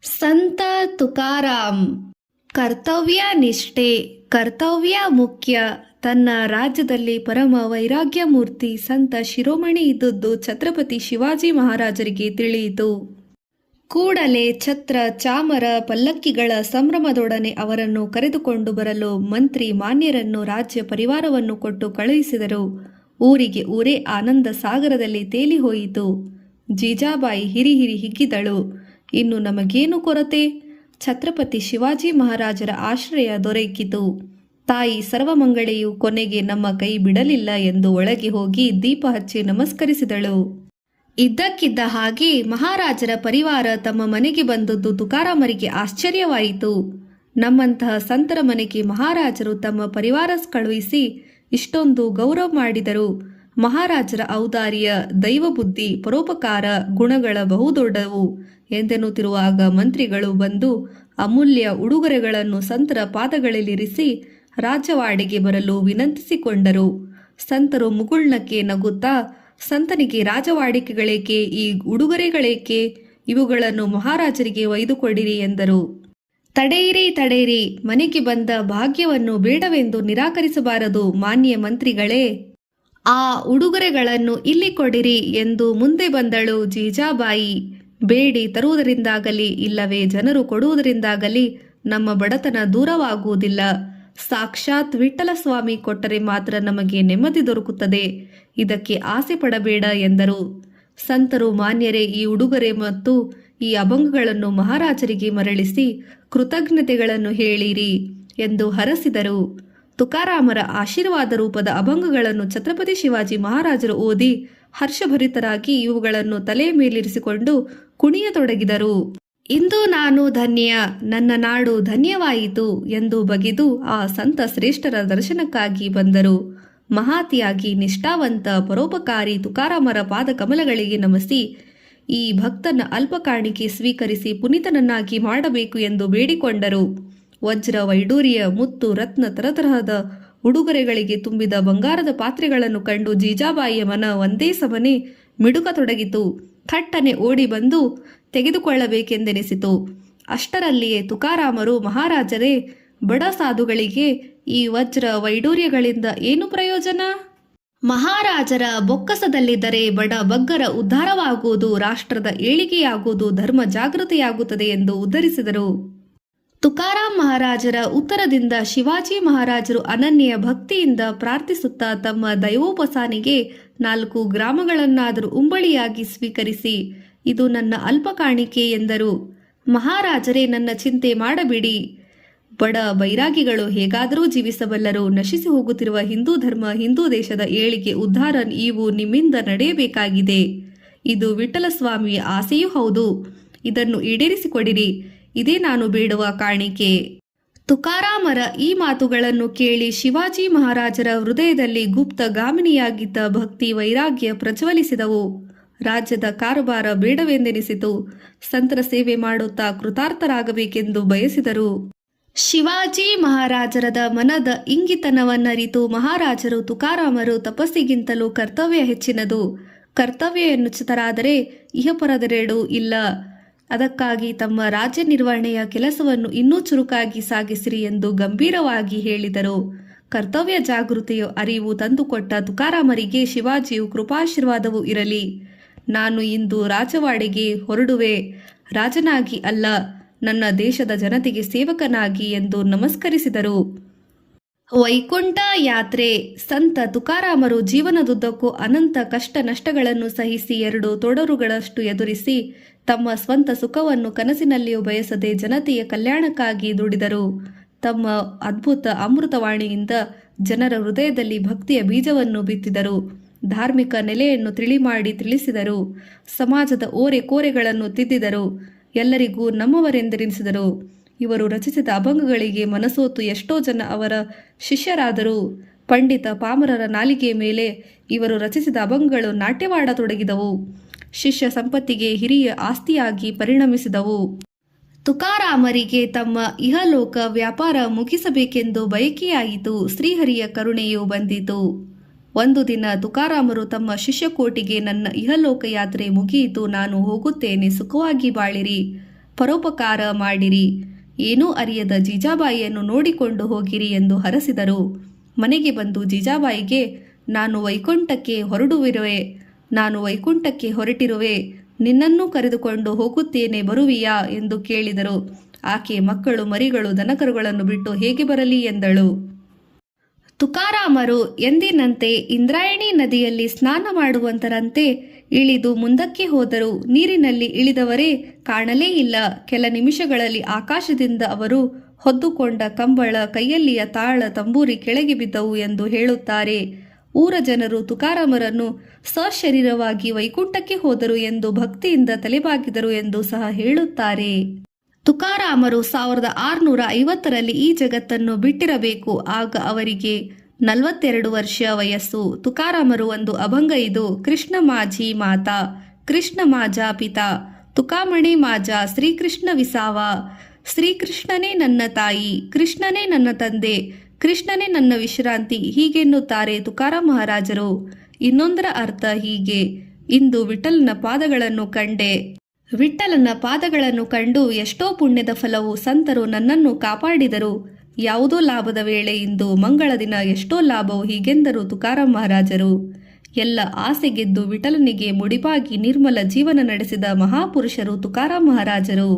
ಸಂತ ತುಕಾರಾಮ್ ಕರ್ತವ್ಯ ನಿಷ್ಠೆ, ಕರ್ತವ್ಯ ಮುಖ್ಯ. ತನ್ನ ರಾಜ್ಯದಲ್ಲಿ ಪರಮ ವೈರಾಗ್ಯ ಮೂರ್ತಿ ಸಂತ ಶಿರೋಮಣಿ ಇದ್ದುದು ಛತ್ರಪತಿ ಶಿವಾಜಿ ಮಹಾರಾಜರಿಗೆ ತಿಳಿಯಿತು. ಕೂಡಲೇ ಛತ್ರ ಚಾಮರ ಪಲ್ಲಕ್ಕಿಗಳ ಸಂಭ್ರಮದೊಡನೆ ಅವರನ್ನು ಕರೆದುಕೊಂಡು ಬರಲು ಮಂತ್ರಿ ಮಾನ್ಯರನ್ನು ರಾಜ್ಯ ಪರಿವಾರವನ್ನು ಕೊಟ್ಟು ಕಳುಹಿಸಿದರು. ಊರಿಗೆ ಊರೇ ಆನಂದ ಸಾಗರದಲ್ಲಿ ತೇಲಿ ಹೋಯಿತು. ಜೀಜಾಬಾಯಿ ಹಿರಿ ಹಿಗ್ಗಿದಳು. ಇನ್ನು ನಮಗೇನು ಕೊರತೆ? ಛತ್ರಪತಿ ಶಿವಾಜಿ ಮಹಾರಾಜರ ಆಶ್ರಯ ದೊರಕಿತು. ತಾಯಿ ಸರ್ವಮಂಗಳೆಯು ಕೊನೆಗೆ ನಮ್ಮ ಕೈ ಬಿಡಲಿಲ್ಲ ಎಂದು ಒಳಗೆ ಹೋಗಿ ದೀಪ ಹಚ್ಚಿ ನಮಸ್ಕರಿಸಿದಳು. ಇದ್ದಕ್ಕಿದ್ದ ಹಾಗೆ ಮಹಾರಾಜರ ಪರಿವಾರ ತಮ್ಮ ಮನೆಗೆ ಬಂದದ್ದು ತುಕಾರಾಮರಿಗೆ ಆಶ್ಚರ್ಯವಾಯಿತು. ನಮ್ಮಂತಹ ಸಂತರ ಮನೆಗೆ ಮಹಾರಾಜರು ತಮ್ಮ ಪರಿವಾರ ಕಳುಹಿಸಿ ಇಷ್ಟೊಂದು ಗೌರವ ಮಾಡಿದರು. ಮಹಾರಾಜರ ಔದಾರ್ಯ, ದೈವಬುದ್ಧಿ, ಪರೋಪಕಾರ ಗುಣಗಳ ಬಹುದೊಡ್ಡವು ಎಂದೆನ್ನುತ್ತಿರುವಾಗ ಮಂತ್ರಿಗಳು ಬಂದು ಅಮೂಲ್ಯ ಉಡುಗೊರೆಗಳನ್ನು ಸಂತರ ಪಾದಗಳಲ್ಲಿರಿಸಿ ರಾಜವಾಡೆಗೆ ಬರಲು ವಿನಂತಿಸಿಕೊಂಡರು. ಸಂತರು ಮುಗುಳ್ನಕ್ಕೆ ನಗುತ್ತಾ, ಸಂತನಿಗೆ ರಾಜವಾಡಿಕೆಗಳೇಕೆ, ಈ ಉಡುಗೊರೆಗಳೇಕೆ? ಇವುಗಳನ್ನು ಮಹಾರಾಜರಿಗೆ ಒಯ್ದುಕೊಡಿರಿ ಎಂದರು. ತಡೆಯಿರಿ, ಮನೆಗೆ ಬಂದ ಭಾಗ್ಯವನ್ನು ಬೇಡವೆಂದು ನಿರಾಕರಿಸಬಾರದು ಮಾನ್ಯ ಮಂತ್ರಿಗಳೇ. ಆ ಉಡುಗೊರೆಗಳನ್ನು ಇಲ್ಲಿ ಕೊಡಿರಿ ಎಂದು ಮುಂದೆ ಬಂದಳು ಜೀಜಾಬಾಯಿ. ಬೇಡಿ ತರುವುದರಿಂದಾಗಲಿ ಇಲ್ಲವೇ ಜನರು ಕೊಡುವುದರಿಂದಾಗಲಿ ನಮ್ಮ ಬಡತನ ದೂರವಾಗುವುದಿಲ್ಲ. ಸಾಕ್ಷಾತ್ ವಿಠ್ಠಲ ಸ್ವಾಮಿ ಕೊಟ್ಟರೆ ಮಾತ್ರ ನಮಗೆ ನೆಮ್ಮದಿ ದೊರಕುತ್ತದೆ. ಇದಕ್ಕೆ ಆಸೆ ಪಡಬೇಡ ಎಂದರು. ಸಂತರು ಮಾನ್ಯರೇ, ಈ ಉಡುಗೊರೆ ಮತ್ತು ಈ ಅಭಂಗಗಳನ್ನು ಮಹಾರಾಜರಿಗೆ ಮರಳಿಸಿ ಕೃತಜ್ಞತೆಗಳನ್ನು ಹೇಳಿರಿ ಎಂದು ಹರಸಿದರು. ತುಕಾರಾಮರ ಆಶೀರ್ವಾದ ರೂಪದ ಅಭಂಗಗಳನ್ನು ಛತ್ರಪತಿ ಶಿವಾಜಿ ಮಹಾರಾಜರು ಓದಿ ಹರ್ಷಭರಿತರಾಗಿ ಇವುಗಳನ್ನು ತಲೆಯ ಮೇಲಿರಿಸಿಕೊಂಡು ಕುಣಿಯತೊಡಗಿದರು. ಇಂದು ನಾನು ಧನ್ಯ, ನನ್ನ ನಾಡು ಧನ್ಯವಾಯಿತು ಎಂದು ಬಗೆದು ಆ ಸಂತ ಶ್ರೇಷ್ಠರ ದರ್ಶನಕ್ಕಾಗಿ ಬಂದರು. ಮಹಾತಿಯಾಗಿ ನಿಷ್ಠಾವಂತ ಪರೋಪಕಾರಿ ತುಕಾರಾಮರ ಪಾದ ಕಮಲಗಳಿಗೆ ನಮಿಸಿ ಈ ಭಕ್ತನ ಅಲ್ಪ ಕಾಣಿಕೆ ಸ್ವೀಕರಿಸಿ ಪುನೀತನನ್ನಾಗಿ ಮಾಡಬೇಕು ಎಂದು ಬೇಡಿಕೊಂಡರು. ವಜ್ರ, ವೈಡೂರ್ಯ, ಮುತ್ತು, ರತ್ನ, ತರತರಹದ ಉಡುಗೊರೆಗಳಿಗೆ ತುಂಬಿದ ಬಂಗಾರದ ಪಾತ್ರೆಗಳನ್ನು ಕಂಡು ಜೀಜಾಬಾಯಿಯ ಮನ ಒಂದೇ ಸಮನೆ ಮಿಡುಕತೊಡಗಿತು. ಥಟ್ಟನೆ ಓಡಿ ಬಂದು ತೆಗೆದುಕೊಳ್ಳಬೇಕೆಂದೆನಿಸಿತು. ಅಷ್ಟರಲ್ಲಿಯೇ ತುಕಾರಾಮರು, ಮಹಾರಾಜರೇ, ಬಡ ಸಾಧುಗಳಿಗೆ ಈ ವಜ್ರ ವೈಡೂರ್ಯಗಳಿಂದ ಏನು ಪ್ರಯೋಜನ? ಮಹಾರಾಜರ ಬೊಕ್ಕಸದಲ್ಲಿದ್ದರೆ ಬಡ ಬಗ್ಗರ ಉದ್ಧಾರವಾಗುವುದು, ರಾಷ್ಟ್ರದ ಏಳಿಗೆಯಾಗುವುದು, ಧರ್ಮ ಜಾಗೃತಿಯಾಗುತ್ತದೆ ಎಂದು ಉದ್ಧರಿಸಿದರು. ತುಕಾರಾಮ್ ಮಹಾರಾಜರ ಉತ್ತರದಿಂದ ಶಿವಾಜಿ ಮಹಾರಾಜರು ಅನನ್ಯ ಭಕ್ತಿಯಿಂದ ಪ್ರಾರ್ಥಿಸುತ್ತಾ ತಮ್ಮ ದೈವೋಪಾಸನೆಗೆ 4 ಗ್ರಾಮಗಳನ್ನಾದರೂ ಉಂಬಳಿಯಾಗಿ ಸ್ವೀಕರಿಸಿ ಇದು ನನ್ನ ಅಲ್ಪ ಕಾಣಿಕೆ ಎಂದರು. ಮಹಾರಾಜರೇ, ನನ್ನ ಚಿಂತೆ ಮಾಡಬಿಡಿ. ಬಡ ಬೈರಾಗಿಗಳು ಹೇಗಾದರೂ ಜೀವಿಸಬಲ್ಲರು. ನಶಿಸಿ ಹೋಗುತ್ತಿರುವ ಹಿಂದೂ ಧರ್ಮ, ಹಿಂದೂ ದೇಶದ ಏಳಿಗೆ, ಉದ್ಧಾರ ಇವು ನಿಮ್ಮಿಂದ ನಡೆಯಬೇಕಾಗಿದೆ. ಇದು ವಿಠ್ಠಲ ಸ್ವಾಮಿಯ ಆಸೆಯೂ ಹೌದು. ಇದನ್ನು ಈಡೇರಿಸಿಕೊಡಿರಿ. ಇದೇ ನಾನು ಬೇಡುವ ಕಾಣಿಕೆ. ತುಕಾರಾಮರ ಈ ಮಾತುಗಳನ್ನು ಕೇಳಿ ಶಿವಾಜಿ ಮಹಾರಾಜರ ಹೃದಯದಲ್ಲಿ ಗುಪ್ತಗಾಮಿನಿಯಾಗಿದ್ದ ಭಕ್ತಿ ವೈರಾಗ್ಯ ಪ್ರಜ್ವಲಿಸಿದವು. ರಾಜ್ಯದ ಕಾರುಬಾರ ಬೇಡವೆಂದೆನಿಸಿತು. ಸಂತರ ಸೇವೆ ಮಾಡುತ್ತಾ ಕೃತಾರ್ಥರಾಗಬೇಕೆಂದು ಬಯಸಿದರು. ಶಿವಾಜಿ ಮಹಾರಾಜರದ ಮನದ ಇಂಗಿತನವನ್ನರಿತು ಮಹಾರಾಜರು ತುಕಾರಾಮರು ತಪಸ್ಸಿಗಿಂತಲೂ ಕರ್ತವ್ಯ ಹೆಚ್ಚಿನದು. ಕರ್ತವ್ಯ ಎನ್ನುಚಿತರಾದರೆ ಇಹಪರದೆರಡೂ ಇಲ್ಲ. ಅದಕ್ಕಾಗಿ ತಮ್ಮ ರಾಜ್ಯ ನಿರ್ವಹಣೆಯ ಕೆಲಸವನ್ನು ಇನ್ನೂ ಚುರುಕಾಗಿ ಸಾಗಿಸಿರಿ ಎಂದು ಗಂಭೀರವಾಗಿ ಹೇಳಿದರು. ಕರ್ತವ್ಯ ಜಾಗೃತಿಯ ಅರಿವು ತಂದುಕೊಟ್ಟ ತುಕಾರಾಮರಿಗೆ ಶಿವಾಜಿಯು ಕೃಪಾಶೀರ್ವಾದವೂ ಇರಲಿ. ನಾನು ಇಂದು ರಾಜವಾಡೆಗೆ ಹೊರಡುವೆ, ರಾಜನಾಗಿ ಅಲ್ಲ, ನನ್ನ ದೇಶದ ಜನತೆಗೆ ಸೇವಕನಾಗಿ ಎಂದು ನಮಸ್ಕರಿಸಿದರು. ವೈಕುಂಠ ಯಾತ್ರೆ. ಸಂತ ತುಕಾರಾಮರು ಜೀವನದುದ್ದಕ್ಕೂ ಅನಂತ ಕಷ್ಟ ನಷ್ಟಗಳನ್ನು ಸಹಿಸಿ 2 ತೊಡರುಗಳಷ್ಟು ಎದುರಿಸಿ ತಮ್ಮ ಸ್ವಂತ ಸುಖವನ್ನು ಕನಸಿನಲ್ಲಿಯೂ ಬಯಸದೆ ಜನತೆಯ ಕಲ್ಯಾಣಕ್ಕಾಗಿ ದುಡಿದರು. ತಮ್ಮ ಅದ್ಭುತ ಅಮೃತವಾಣಿಯಿಂದ ಜನರ ಹೃದಯದಲ್ಲಿ ಭಕ್ತಿಯ ಬೀಜವನ್ನು ಬಿತ್ತಿದರು. ಧಾರ್ಮಿಕ ನೆಲೆಯನ್ನು ತಿಳಿಸಿದರು. ಸಮಾಜದ ಓರೆ ಕೋರೆಗಳನ್ನು ತಿದ್ದಿದರು. ಎಲ್ಲರಿಗೂ ನಮ್ಮವರೆಂದೆನಿಸಿದರು. ಇವರು ರಚಿಸಿದ ಅಭಂಗಗಳಿಗೆ ಮನಸೋತು ಎಷ್ಟೋ ಜನ ಅವರ ಶಿಷ್ಯರಾದರು. ಪಂಡಿತ ಪಾಮರರ ನಾಲಿಗೆಯ ಮೇಲೆ ಇವರು ರಚಿಸಿದ ಅಭಂಗಗಳು ನಾಟ್ಯವಾಡತೊಡಗಿದವು. ಶಿಷ್ಯ ಸಂಪತ್ತಿಗೆ ಹಿರಿಯ ಆಸ್ತಿಯಾಗಿ ಪರಿಣಮಿಸಿದವು. ತುಕಾರಾಮರಿಗೆ ತಮ್ಮ ಇಹಲೋಕ ವ್ಯಾಪಾರ ಮುಗಿಸಬೇಕೆಂದು ಬಯಕೆಯಾಯಿತು. ಶ್ರೀಹರಿಯ ಕರುಣೆಯೂ ಬಂದಿತು. ಒಂದು ದಿನ ತುಕಾರಾಮರು ತಮ್ಮ ಶಿಷ್ಯಕೋಟಿಗೆ, ನನ್ನ ಇಹಲೋಕ ಯಾತ್ರೆ ಮುಗಿಯಿತು, ನಾನು ಹೋಗುತ್ತೇನೆ, ಸುಖವಾಗಿ ಬಾಳಿರಿ. ಪರೋಪಕಾರ ಮಾಡಿರಿ. ಏನೂ ಅರಿಯದ ಜೀಜಾಬಾಯಿಯನ್ನು ನೋಡಿಕೊಂಡು ಹೋಗಿರಿ ಎಂದು ಹರಸಿದರು. ಮನೆಗೆ ಬಂದು ಜೀಜಾಬಾಯಿಗೆ, ನಾನು ವೈಕುಂಠಕ್ಕೆ ಹೊರಟಿರುವೆ, ನಿನ್ನನ್ನೂ ಕರೆದುಕೊಂಡು ಹೋಗುತ್ತೇನೆ, ಬರುವಿಯಾ ಎಂದು ಕೇಳಿದರು. ಆಕೆ ಮಕ್ಕಳು ಮರಿಗಳು ದನಕರುಗಳನ್ನು ಬಿಟ್ಟು ಹೇಗೆ ಬರಲಿ ಎಂದಳು. ತುಕಾರಾಮರು ಎಂದಿನಂತೆ ಇಂದ್ರಾಯಣಿ ನದಿಯಲ್ಲಿ ಸ್ನಾನ ಮಾಡುವಂತರಂತೆ ಇಳಿದು ಮುಂದಕ್ಕೆ ಹೋದರು. ನೀರಿನಲ್ಲಿ ಇಳಿದವರೇ ಕಾಣಲೇ ಇಲ್ಲ. ಕೆಲ ನಿಮಿಷಗಳಲ್ಲಿ ಆಕಾಶದಿಂದ ಅವರು ಹೊದ್ದುಕೊಂಡ ಕಂಬಳ, ಕೈಯಲ್ಲಿಯ ತಾಳ, ತಂಬೂರಿ ಕೆಳಗೆ ಬಿದ್ದವು ಎಂದು ಹೇಳುತ್ತಾರೆ. ಊರ ಜನರು ತುಕಾರಾಮರನ್ನು ಸಶರೀರವಾಗಿ ವೈಕುಂಠಕ್ಕೆ ಹೋದರು ಎಂದು ಭಕ್ತಿಯಿಂದ ತಲೆಬಾಗಿದರು ಎಂದು ಸಹ ಹೇಳುತ್ತಾರೆ. ತುಕಾರಾಮರು 1650ರಲ್ಲಿ ಈ ಜಗತ್ತನ್ನು ಬಿಟ್ಟಿರಬೇಕು. ಆಗ ಅವರಿಗೆ 42 ವರ್ಷ ವಯಸ್ಸು. ತುಕಾರಾಮರು ಒಂದು ಅಭಂಗ ಇದು. ಕೃಷ್ಣ ಮಾಝಿ ಮಾತಾ, ಕೃಷ್ಣ ಮಾಜಾ ಪಿತಾ, ತುಕಾಮಣಿ ಮಾಜಾ ಶ್ರೀಕೃಷ್ಣ ವಿಸಾವ. ಶ್ರೀಕೃಷ್ಣನೇ ನನ್ನ ತಾಯಿ, ಕೃಷ್ಣನೇ ನನ್ನ ತಂದೆ, ಕೃಷ್ಣನೇ ನನ್ನ ವಿಶ್ರಾಂತಿ ಹೀಗೆನ್ನುತ್ತಾರೆ ತುಕಾರಾಂ ಮಹಾರಾಜರು. ಇನ್ನೊಂದರ ಅರ್ಥ ಹೀಗೆ: ಇಂದು ವಿಠಲನ ಪಾದಗಳನ್ನು ಕಂಡು ಎಷ್ಟೋ ಪುಣ್ಯದ ಫಲವು. ಸಂತರು ನನ್ನನ್ನು ಕಾಪಾಡಿದರು. ಯಾವುದೋ ಲಾಭದ ವೇಳೆ ಇಂದು ಮಂಗಳ ದಿನ, ಎಷ್ಟೋ ಲಾಭವು ಹೀಗೆಂದರು ತುಕಾರಾಂ ಮಹಾರಾಜರು. ಎಲ್ಲ ಆಸೆ ಗೆದ್ದು ವಿಠಲನಿಗೆ ಮುಡಿಪಾಗಿ ನಿರ್ಮಲ ಜೀವನ ನಡೆಸಿದ ಮಹಾಪುರುಷರು ತುಕಾರಾಂ ಮಹಾರಾಜರು.